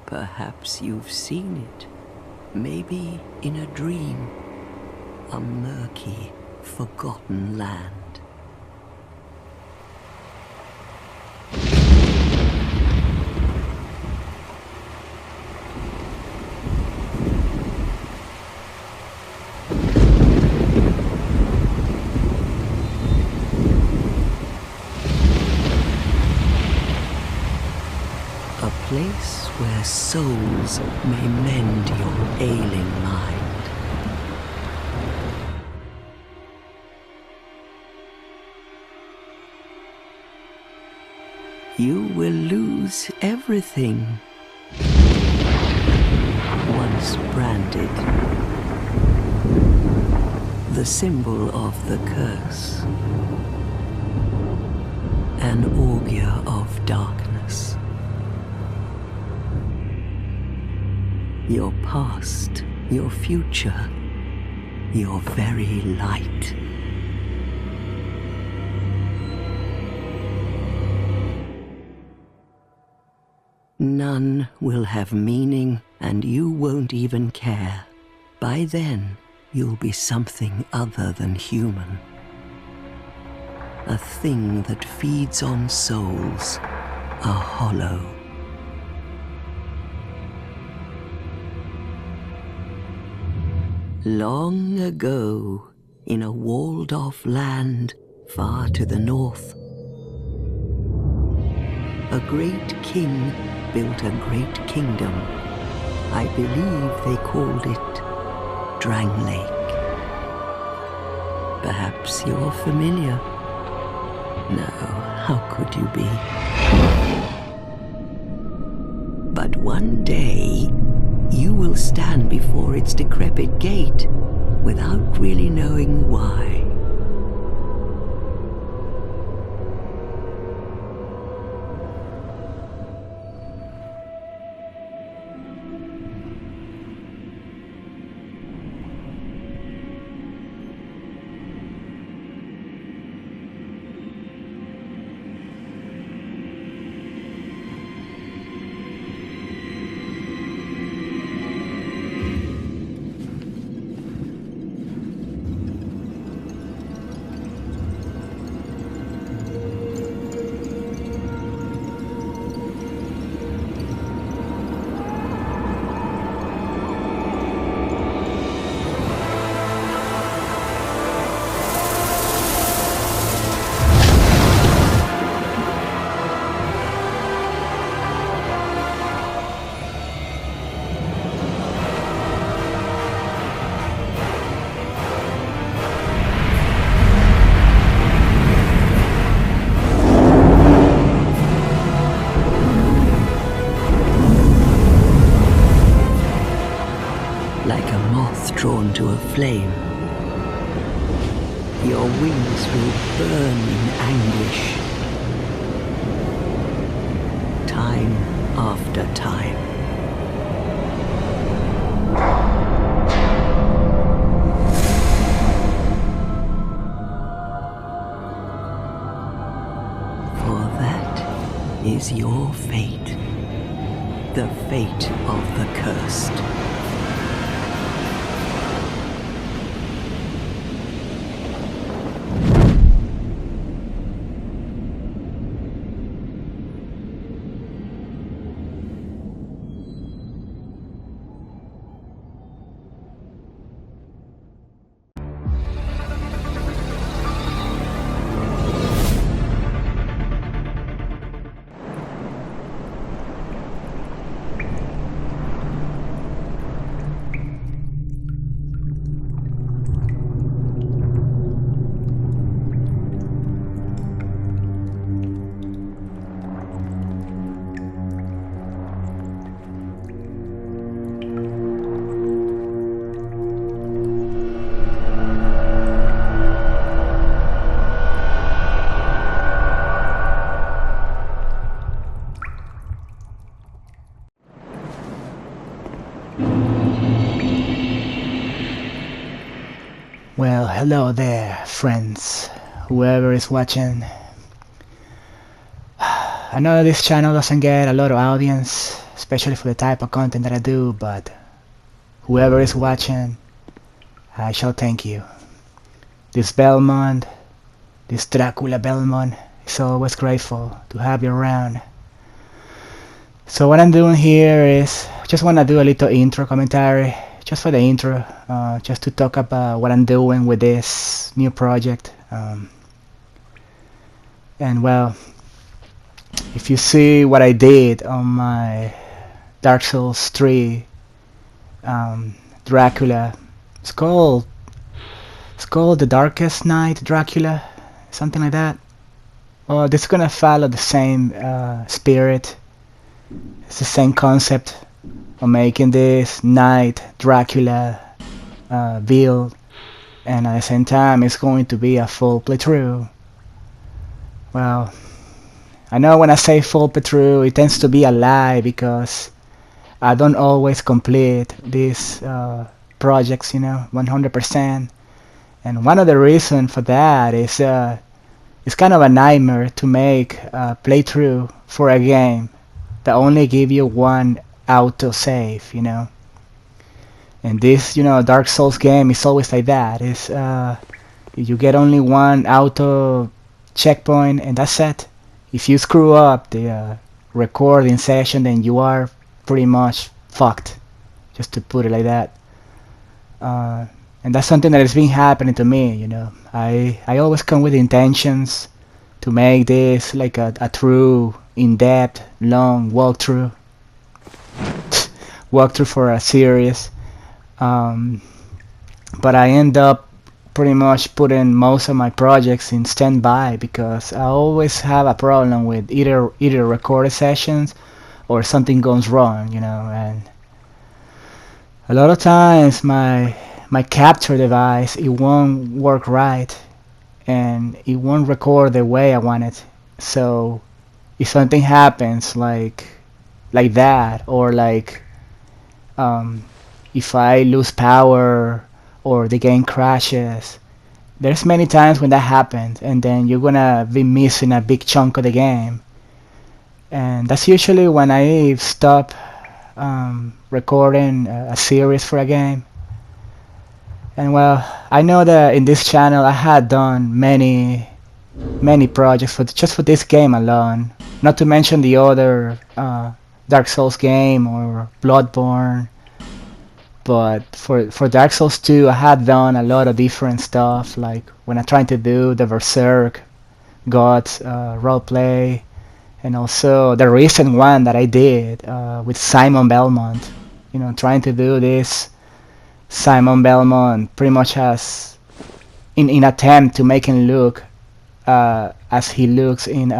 Perhaps you've seen it, maybe in a dream, a murky, forgotten land. A place where souls may mend your ailing mind. You will lose everything once branded, the symbol of the curse, an augur of darkness. Your past, your future, your very light. None will have meaning, and you won't even care. By then, you'll be something other than human. A thing that feeds on souls, a hollow. Long ago, in a walled-off land far to the north, a great king built a great kingdom. I believe they called it Drang Lake. Perhaps you're familiar. No, how could you be? But one day, you will stand before its decrepit gate without really knowing why. Drawn to a flame. Your wings will burn in anguish. Time after time. For that is your fate. The fate of the cursed. Well, hello there, friends, whoever is watching. I know this channel doesn't get a lot of audience, especially for the type of content that I do, but whoever is watching, I shall thank you. This Belmont, this Dracula Belmont, is always grateful to have you around. So what I'm doing here is, just want to do a little intro commentary, just for the intro, just to talk about what I'm doing with this new project. And well, if you see what I did on my Dark Souls 3 Dracula, it's called The Blackest Knight Dracula, something like that. Well, this is gonna follow the same spirit. It's the same concept of making this Knight Dracula build, and at the same time it's going to be a full playthrough. Well, I know when I say full playthrough it tends to be a lie, because I don't always complete these projects, 100%. And one of the reasons for that is it's kind of a nightmare to make a playthrough for a game that only give you one auto save, And this, Dark Souls game is always like that. It's you get only one auto checkpoint and that's it. If you screw up the recording session, then you are pretty much fucked, just to put it like that. And that's something that has been happening to me, I always come with intentions to make this like a true, in-depth, long walkthrough for a series. But I end up pretty much putting most of my projects in standby, because I always have a problem with either recorded sessions or something goes wrong, and a lot of times my capture device, it won't work right and it won't record the way I want it. So if something happens like that, or if I lose power or the game crashes, there's many times when that happens, and then you're gonna be missing a big chunk of the game. And that's usually when I stop recording a series for a game. And well, I know that in this channel I had done many projects just for this game alone, not to mention the other Dark Souls game or Bloodborne. But for Dark Souls 2 I had done a lot of different stuff, like when I tried to do the Berserk Gods roleplay, and also the recent one that I did with Simon Belmont, trying to do this Simon Belmont pretty much as in attempt to make him look as he looks in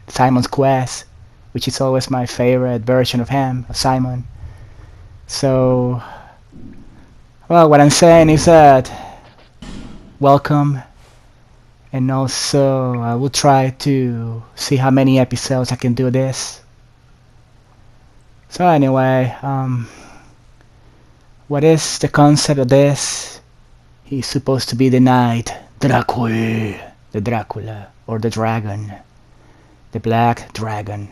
Simon's Quest, which is always my favorite version of him, of Simon. So, well, what I'm saying is that welcome, and also I will try to see how many episodes I can do this. So anyway, what is the concept of this? He's supposed to be the Knight Dracula, the Dracula, or the Dragon, the Black Dragon.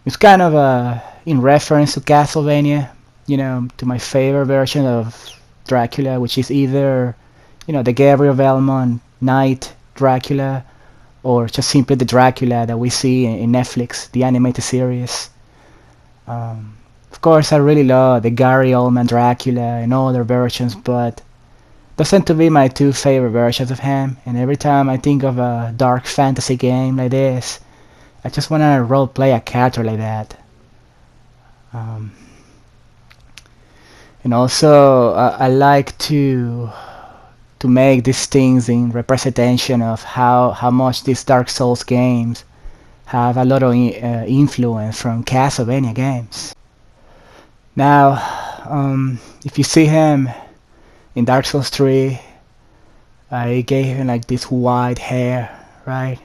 It's kind of in reference to Castlevania, to my favorite version of Dracula, which is either, the Gabriel Belmont Knight Dracula, or just simply the Dracula that we see in Netflix, the animated series. Of course, I really love the Gary Oldman Dracula and other versions, but those tend to be my two favorite versions of him. And every time I think of a dark fantasy game like this, I just want to roleplay a character like that. And also, I like to make these things in representation of how much these Dark Souls games have a lot of influence from Castlevania games. Now, if you see him in Dark Souls 3, I gave him like this white hair, right?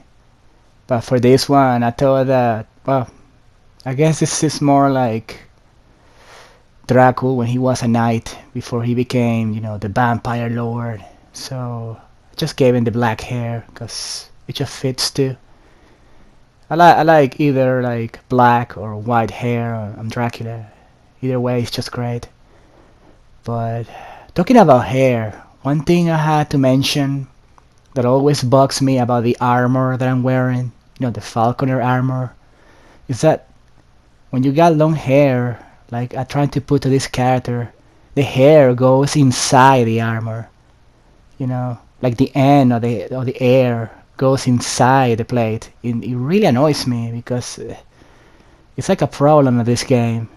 But for this one, I thought that, well, I guess this is more like Dracula when he was a knight before he became, the vampire lord. So I just gave him the black hair because it just fits too. I like either like black or white hair. I'm Dracula. Either way, it's just great. But talking about hair, one thing I had to mention that always bugs me about the armor that I'm wearing, the falconer armor, is that when you got long hair, like I'm trying to put to this character, the hair goes inside the armor. Like the end of the air goes inside the plate. It really annoys me because it's like a problem in this game.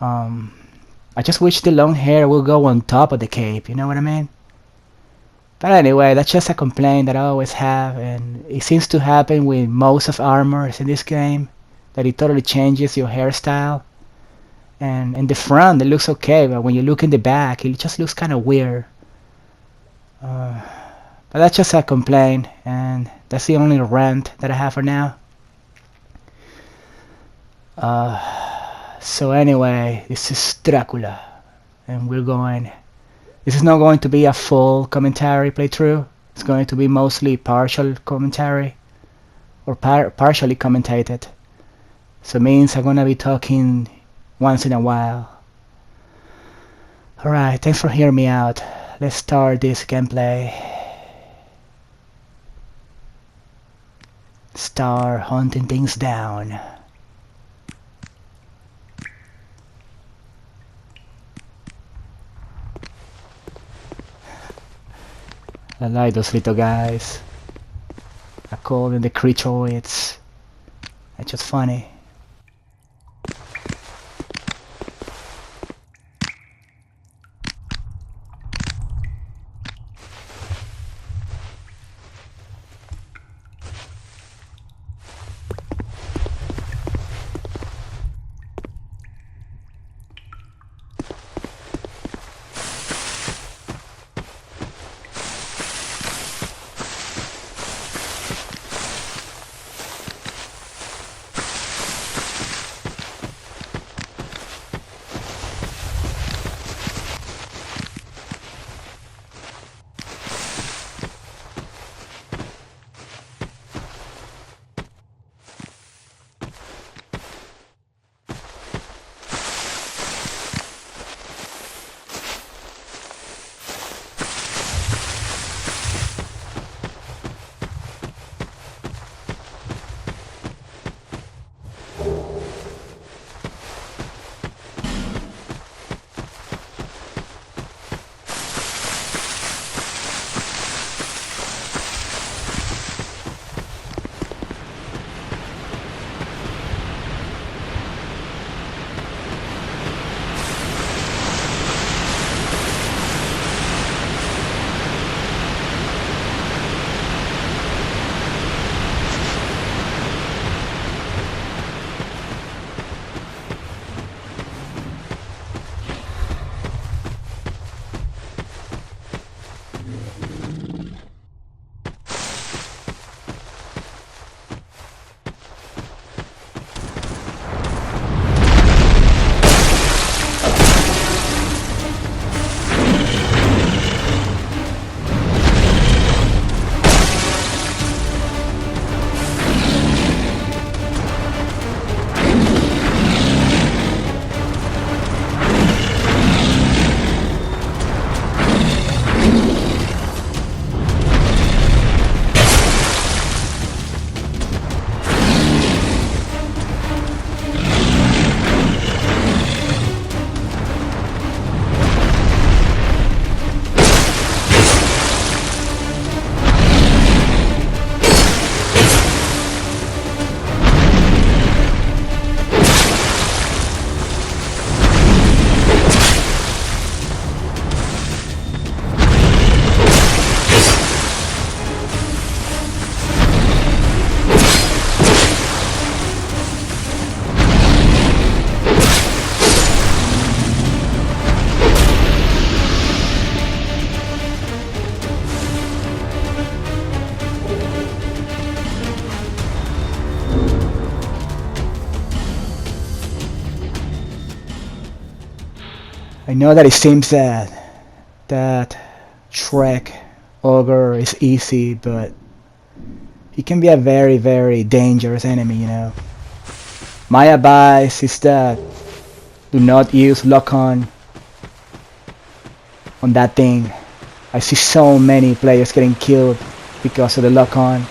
I just wish the long hair will go on top of the cape, you know what I mean? But anyway, that's just a complaint that I always have, and it seems to happen with most of armors in this game, that it totally changes your hairstyle. And in the front it looks okay, but when you look in the back it just looks kind of weird. But that's just a complaint, and that's the only rant that I have for now. So anyway, this is Dracula, and this is not going to be a full commentary playthrough. It's going to be mostly partial commentary, or partially commentated. So it means I'm gonna be talking once in a while. Alright, thanks for hearing me out. Let's start this gameplay. Start hunting things down. I like those little guys. I call them the creaturoids. It's just funny. I know that it seems that Shrek Ogre is easy, but He can be a very, very dangerous enemy, you know. My advice is that do not use lock-on that thing. I see so many players getting killed because of the lock-on.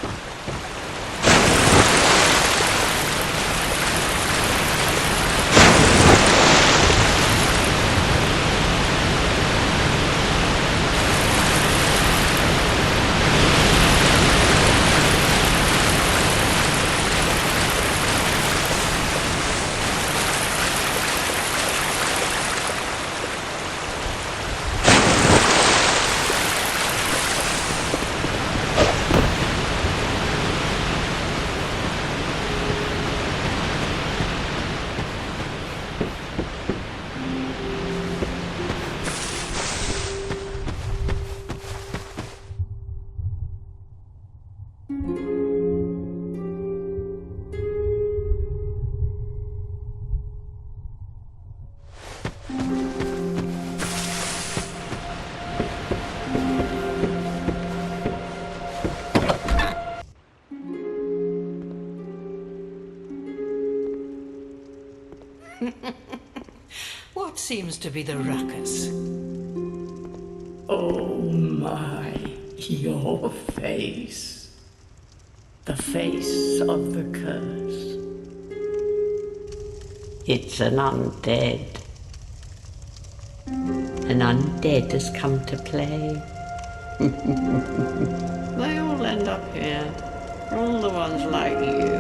What seems to be the ruckus? Oh my, your face. The face of the curse. It's an undead. An undead has come to play. They all end up here. All the ones like you.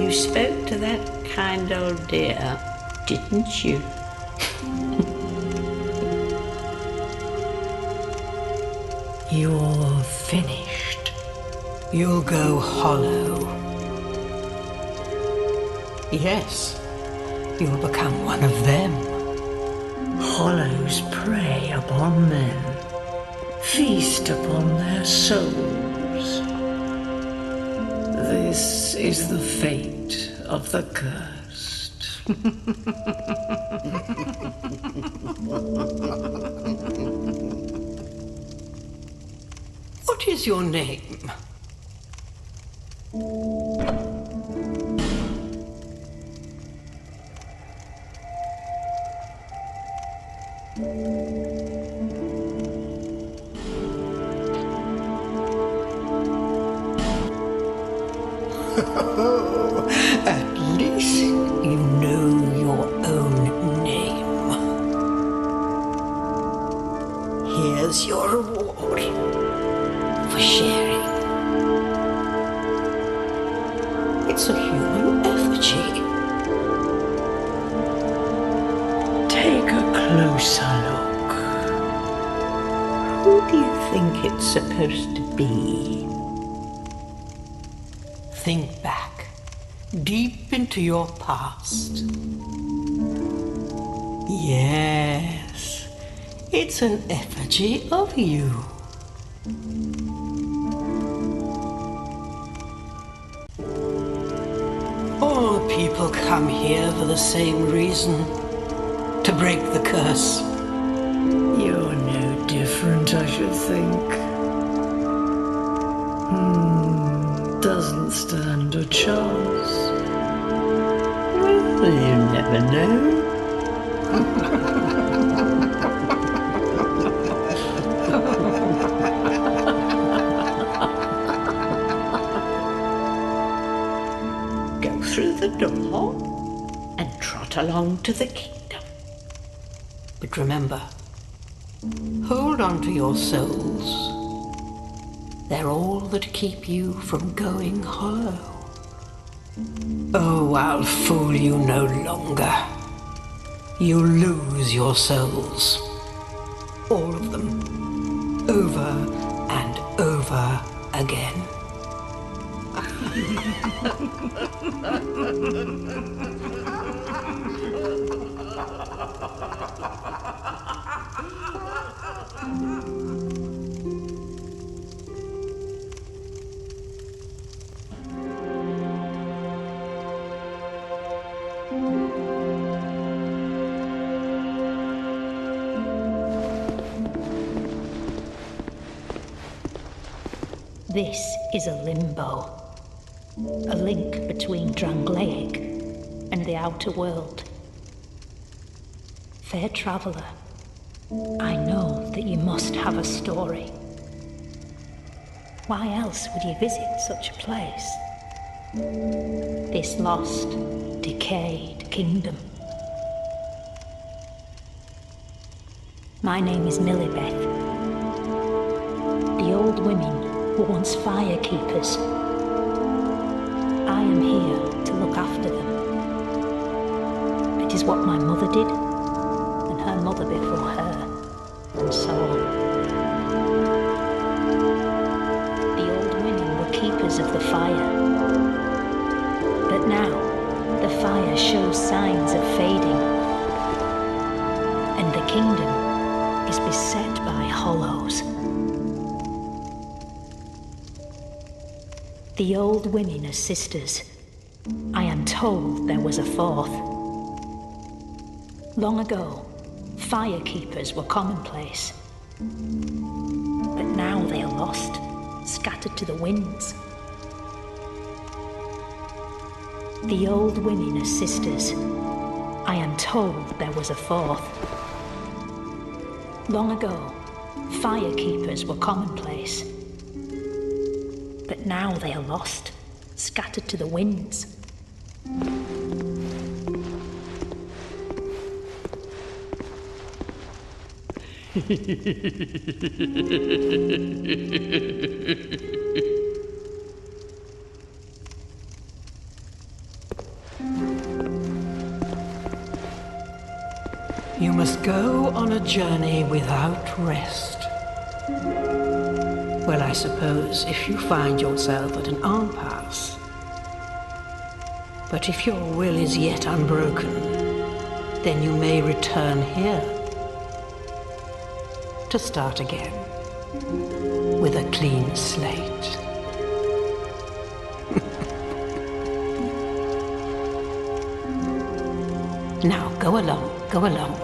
You spoke to that kind old dear, didn't you? You're finished. You'll go hollow. Yes, you'll become one of them. Hollows prey upon men, feast upon their souls. This is the fate of the cursed. What is your name? At least you know your own name. Here's your reward for sharing. It's a human effigy. Take a closer look. Who do you think it's supposed to be? Think back, deep into your past. Yes, it's an effigy of you. All people come here for the same reason, to break the curse. You're no different, I should think. Doesn't stand a chance. Well, you never know. Go through the door and trot along to the kingdom. But remember, hold on to your souls. They're all that keep you from going hollow. Oh, I'll fool you no longer. You lose your souls. All of them. Over and over again. This is a limbo. A link between Drangleic and the outer world. Fair traveller, I know that you must have a story. Why else would you visit such a place? This lost, decayed kingdom. My name is Millibeth. The old women were once firekeepers. I am here to look after them. It is what my mother did, and her mother before her, and so on. The old women were keepers of the fire. But now, the fire shows signs of fading, and the kingdom is beset by hollows. The old women are sisters. I am told there was a fourth. Long ago, firekeepers were commonplace. But now they are lost, scattered to the winds. The old women are sisters. I am told there was a fourth. Long ago, firekeepers were commonplace. But now they are lost, scattered to the winds. You must go on a journey without rest. Well, I suppose if you find yourself at an impasse. But if your will is yet unbroken, then you may return here to start again with a clean slate. Now, go along, go along.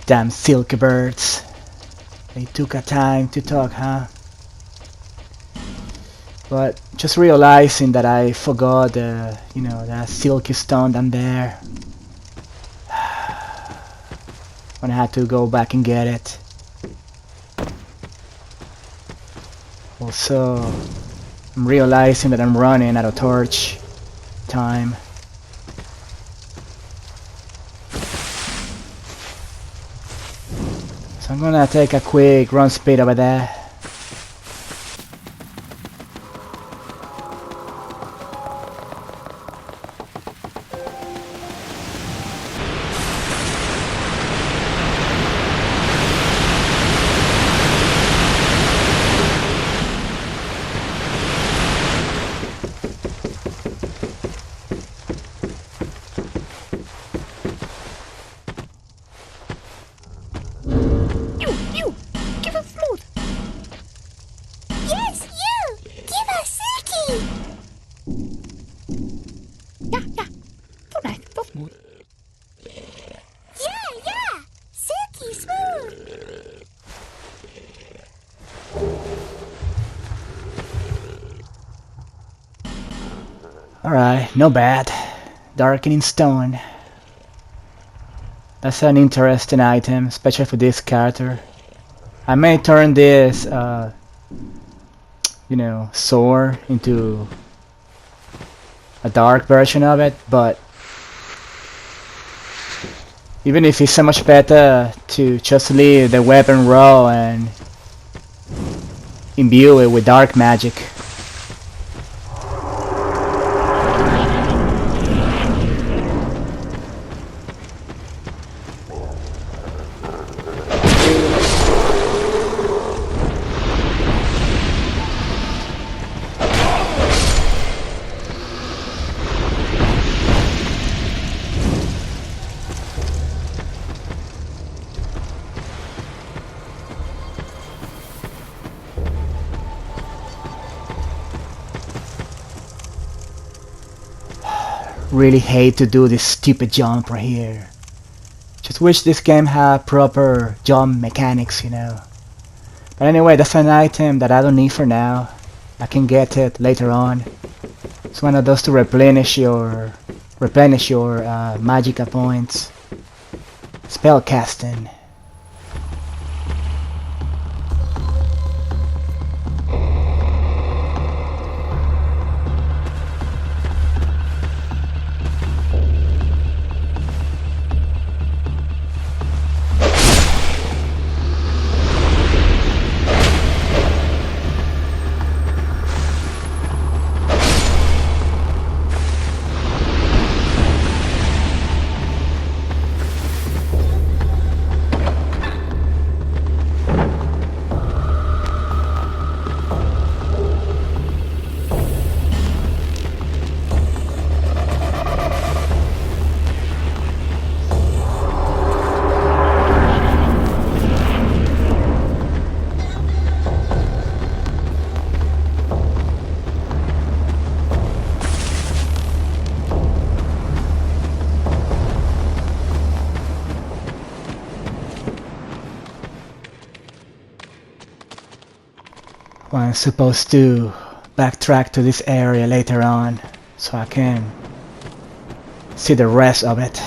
damn silky birds. They took a time to talk, huh? But just realizing that I forgot you know, that silky stone down there. When I had to go back and get it. Also, I'm realizing that I'm running out of torch time. So I'm gonna take a quick run speed over there. Alright, no bad. Darkening stone. That's an interesting item, especially for this character. I may turn this, you know, sword into a dark version of it, but even if it's so much better to just leave the weapon raw and imbue it with dark magic. Really hate to do this stupid jump right here. Just wish this game had proper jump mechanics, you know. But anyway, that's an item that I don't need for now. I can get it later on. It's one of those to replenish your magica points. Spell casting. Well, I'm supposed to backtrack to this area later on so I can see the rest of it.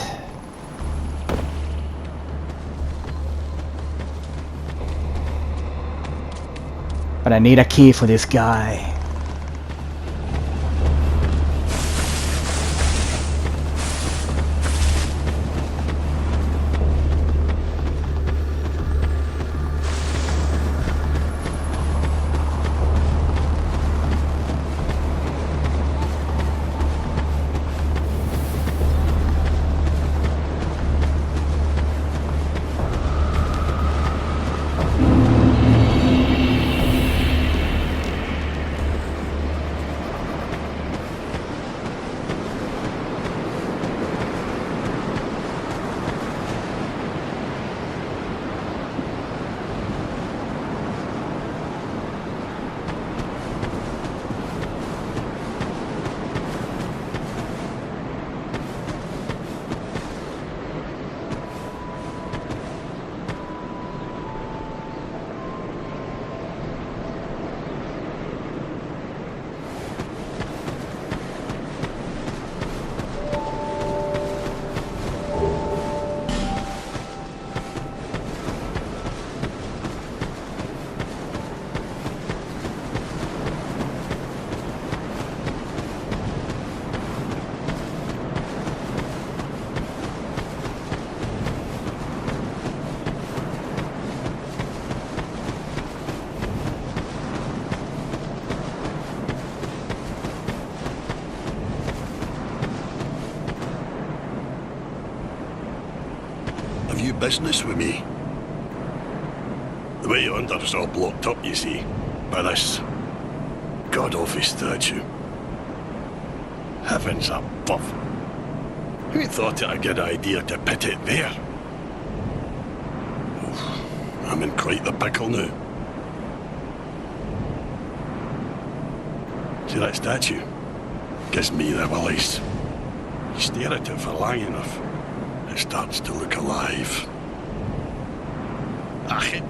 But I need a key for this guy. business with me. The way under's all blocked up, you see, by this god-awful statue. Heavens above. Who thought it a good idea to put it there? Oh, I'm in quite the pickle now. See that statue? Gives me the willies. You stare at it for long enough, it starts to look alive. It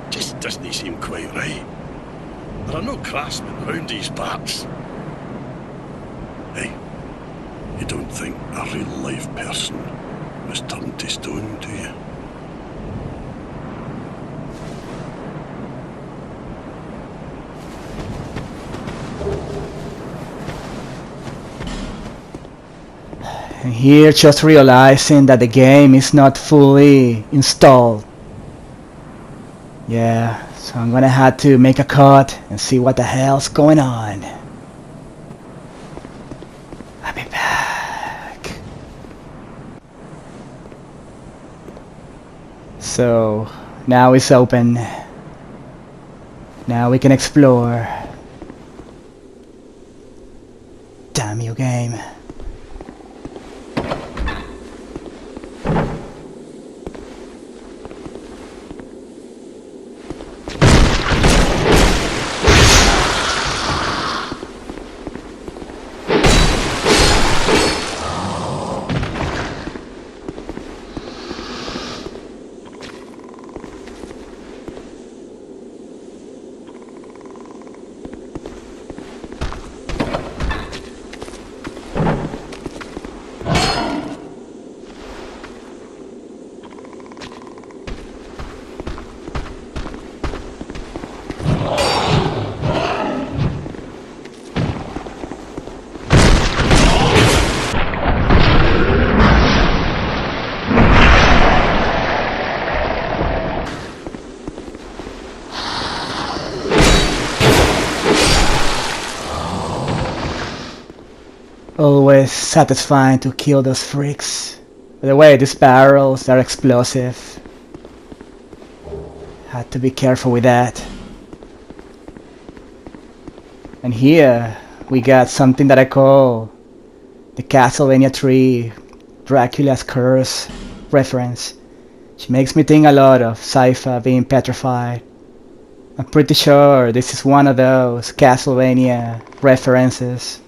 just doesn't seem quite right. There are no craftsmen round these parts. Hey, you don't think a real-life person was turned to stone, do you? And here just realizing that the game is not fully installed. Yeah, so I'm gonna have to make a cut and see what the hell's going on. I'll be back. So now it's open. Now we can explore. Damn you, game. Always satisfying to kill those freaks. By the way, these barrels are explosive. Had to be careful with that. And here we got something that I call the Castlevania III Dracula's Curse reference, which makes me think a lot of Sypha being petrified. I'm pretty sure this is one of those Castlevania references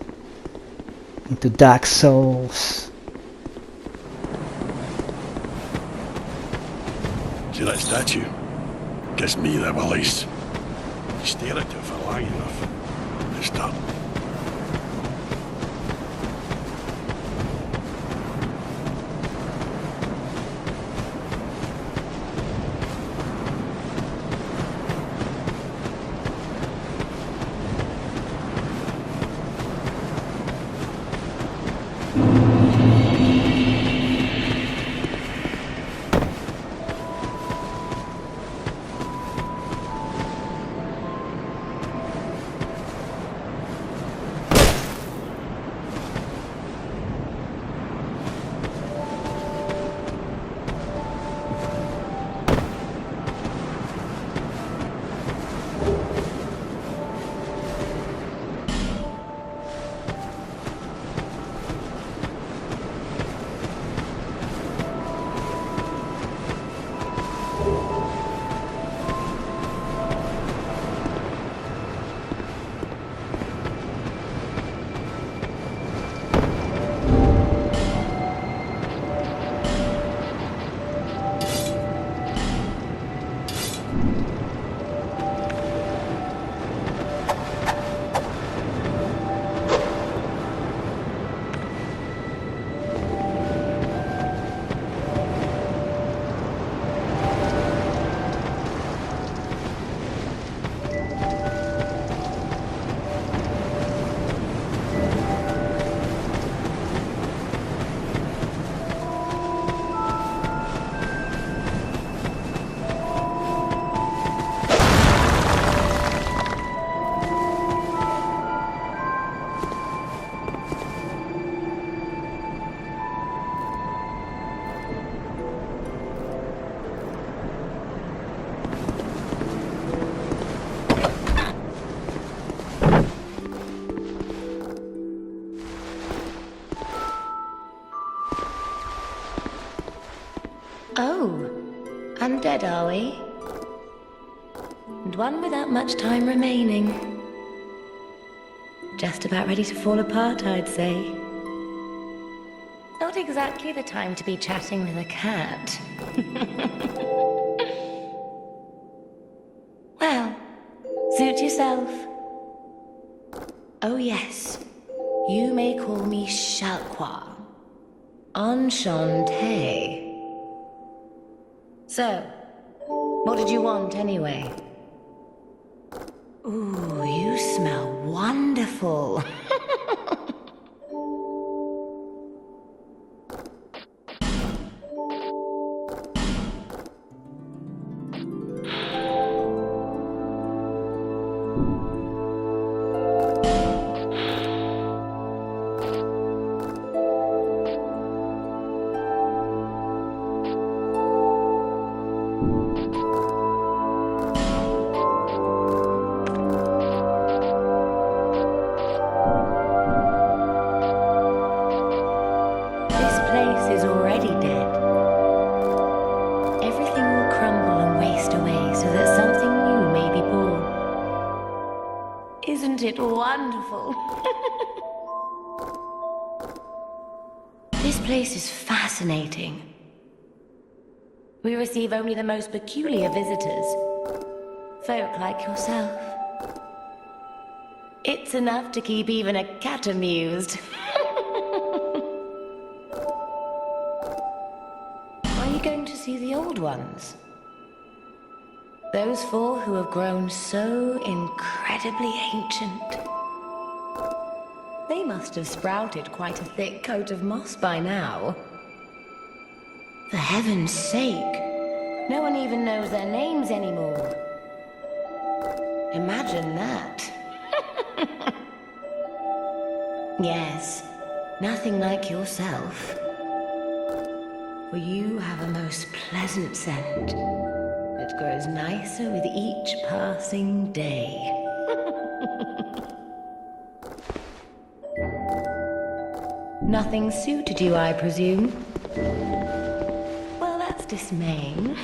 into Dark Souls. See that statue? Gives me the willies. You stare at it for long enough, it starts. Oh, undead are we? And one without much time remaining. Just about ready to fall apart, I'd say. Not exactly the time to be chatting with a cat. Well, suit yourself. Oh yes, you may call me Shalqua. Enchanté. So, what did you want anyway? Ooh, you smell wonderful. Isn't it wonderful? This place is fascinating. We receive only the most peculiar visitors. Folk like yourself. It's enough to keep even a cat amused. Are you going to see the old ones? Those four who have grown so incredibly ancient. They must have sprouted quite a thick coat of moss by now. For heaven's sake, no one even knows their names anymore. Imagine that. Yes, nothing like yourself. For you have a most pleasant scent. It grows nicer with each passing day. Nothing suited you, I presume? Well, that's dismaying.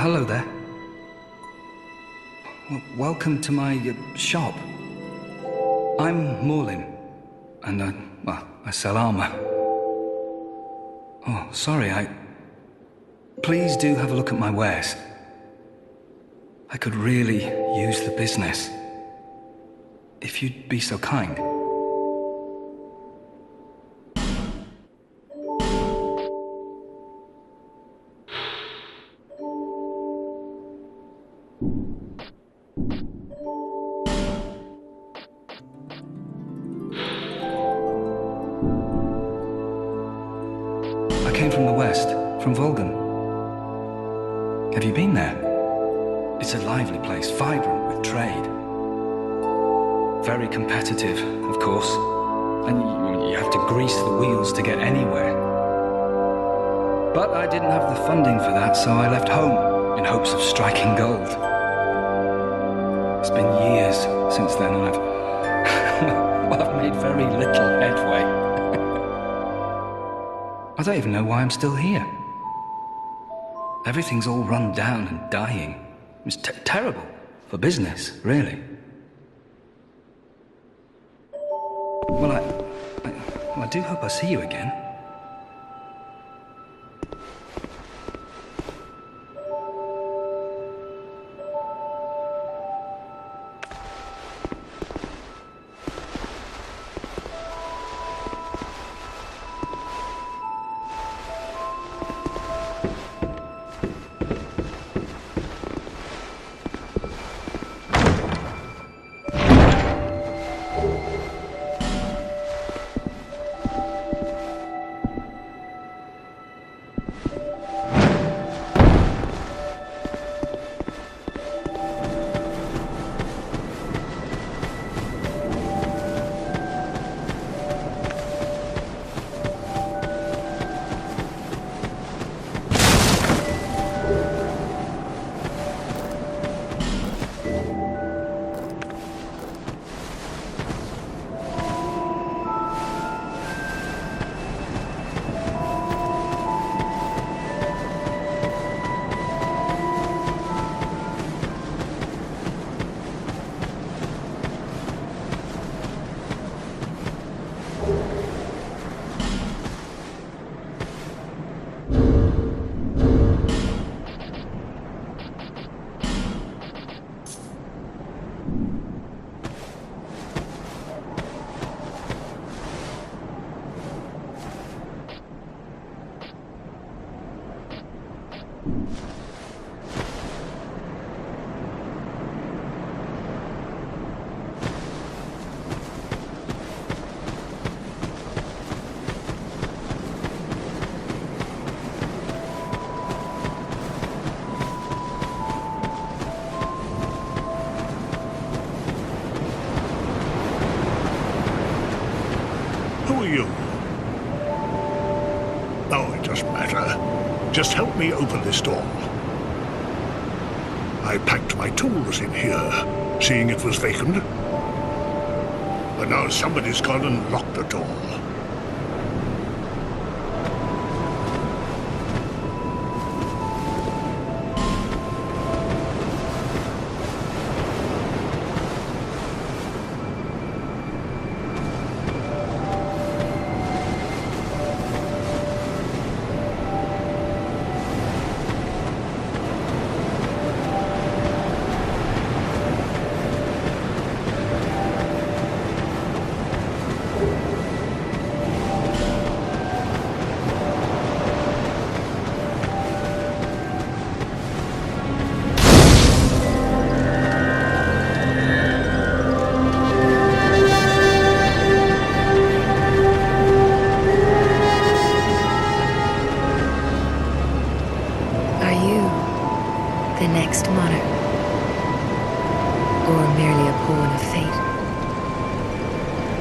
Hello there. Welcome to my shop. I'm Morlin, and I sell armor. Oh, sorry, Please do have a look at my wares. I could really use the business. If you'd be so kind. From the west, from Volgan. Have you been there? It's a lively place, vibrant with trade. Very competitive, of course. And you have to grease the wheels to get anywhere. But I didn't have the funding for that, so I left home in hopes of striking gold. It's been years since then, and I've made very little headway. I don't even know why I'm still here. Everything's all run down and dying. It's terrible for business, really. Well, I do hope I see you again. Who are you? Oh, it doesn't matter. Just help me open this door. I packed my tools in here, seeing it was vacant. But now somebody's gone and locked the door.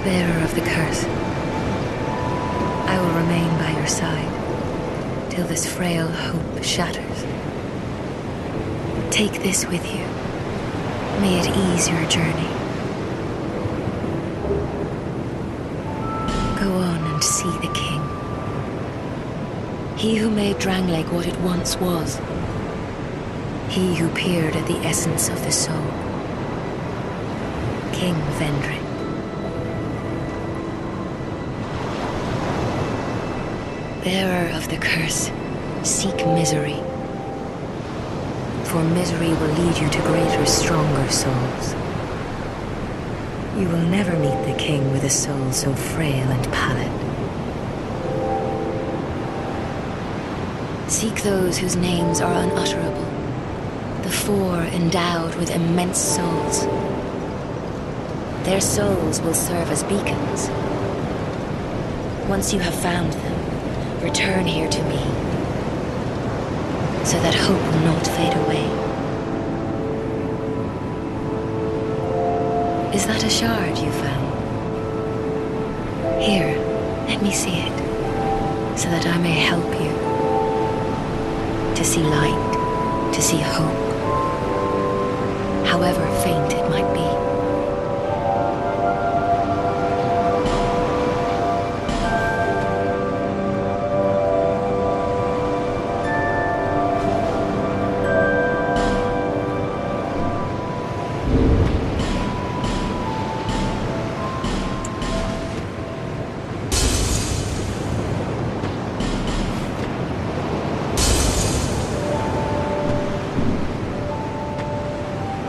Bearer of the curse, I will remain by your side till this frail hope shatters. Take this with you. May it ease your journey. Go on and see the king. He who made Drangleic what it once was. He who peered at the essence of the soul. King Vendrick. Bearer of the curse, seek misery. For misery will lead you to greater, stronger souls. You will never meet the king with a soul so frail and pallid. Seek those whose names are unutterable, the four endowed with immense souls. Their souls will serve as beacons. Once you have found them, return here to me, so that hope will not fade away. Is that a shard you found? Here, let me see it, so that I may help you. To see light, to see hope, however faint it might be.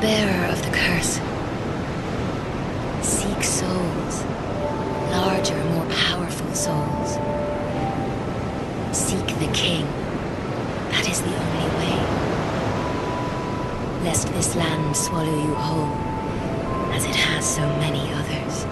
Bearer of the curse, seek souls, larger, more powerful souls. Seek the king. That is the only way. Lest this land swallow you whole, as it has so many others.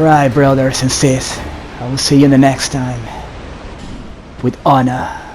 Alright, brothers and sis, I will see you in the next time. With honor.